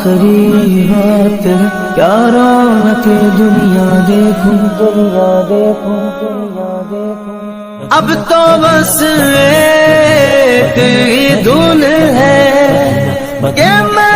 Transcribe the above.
आखिरी बात है, क्या रौनक दुनिया देखूं, दुनिया देखूं, दुनिया देखूं। अब तो बस एक ही धुन है कि मैं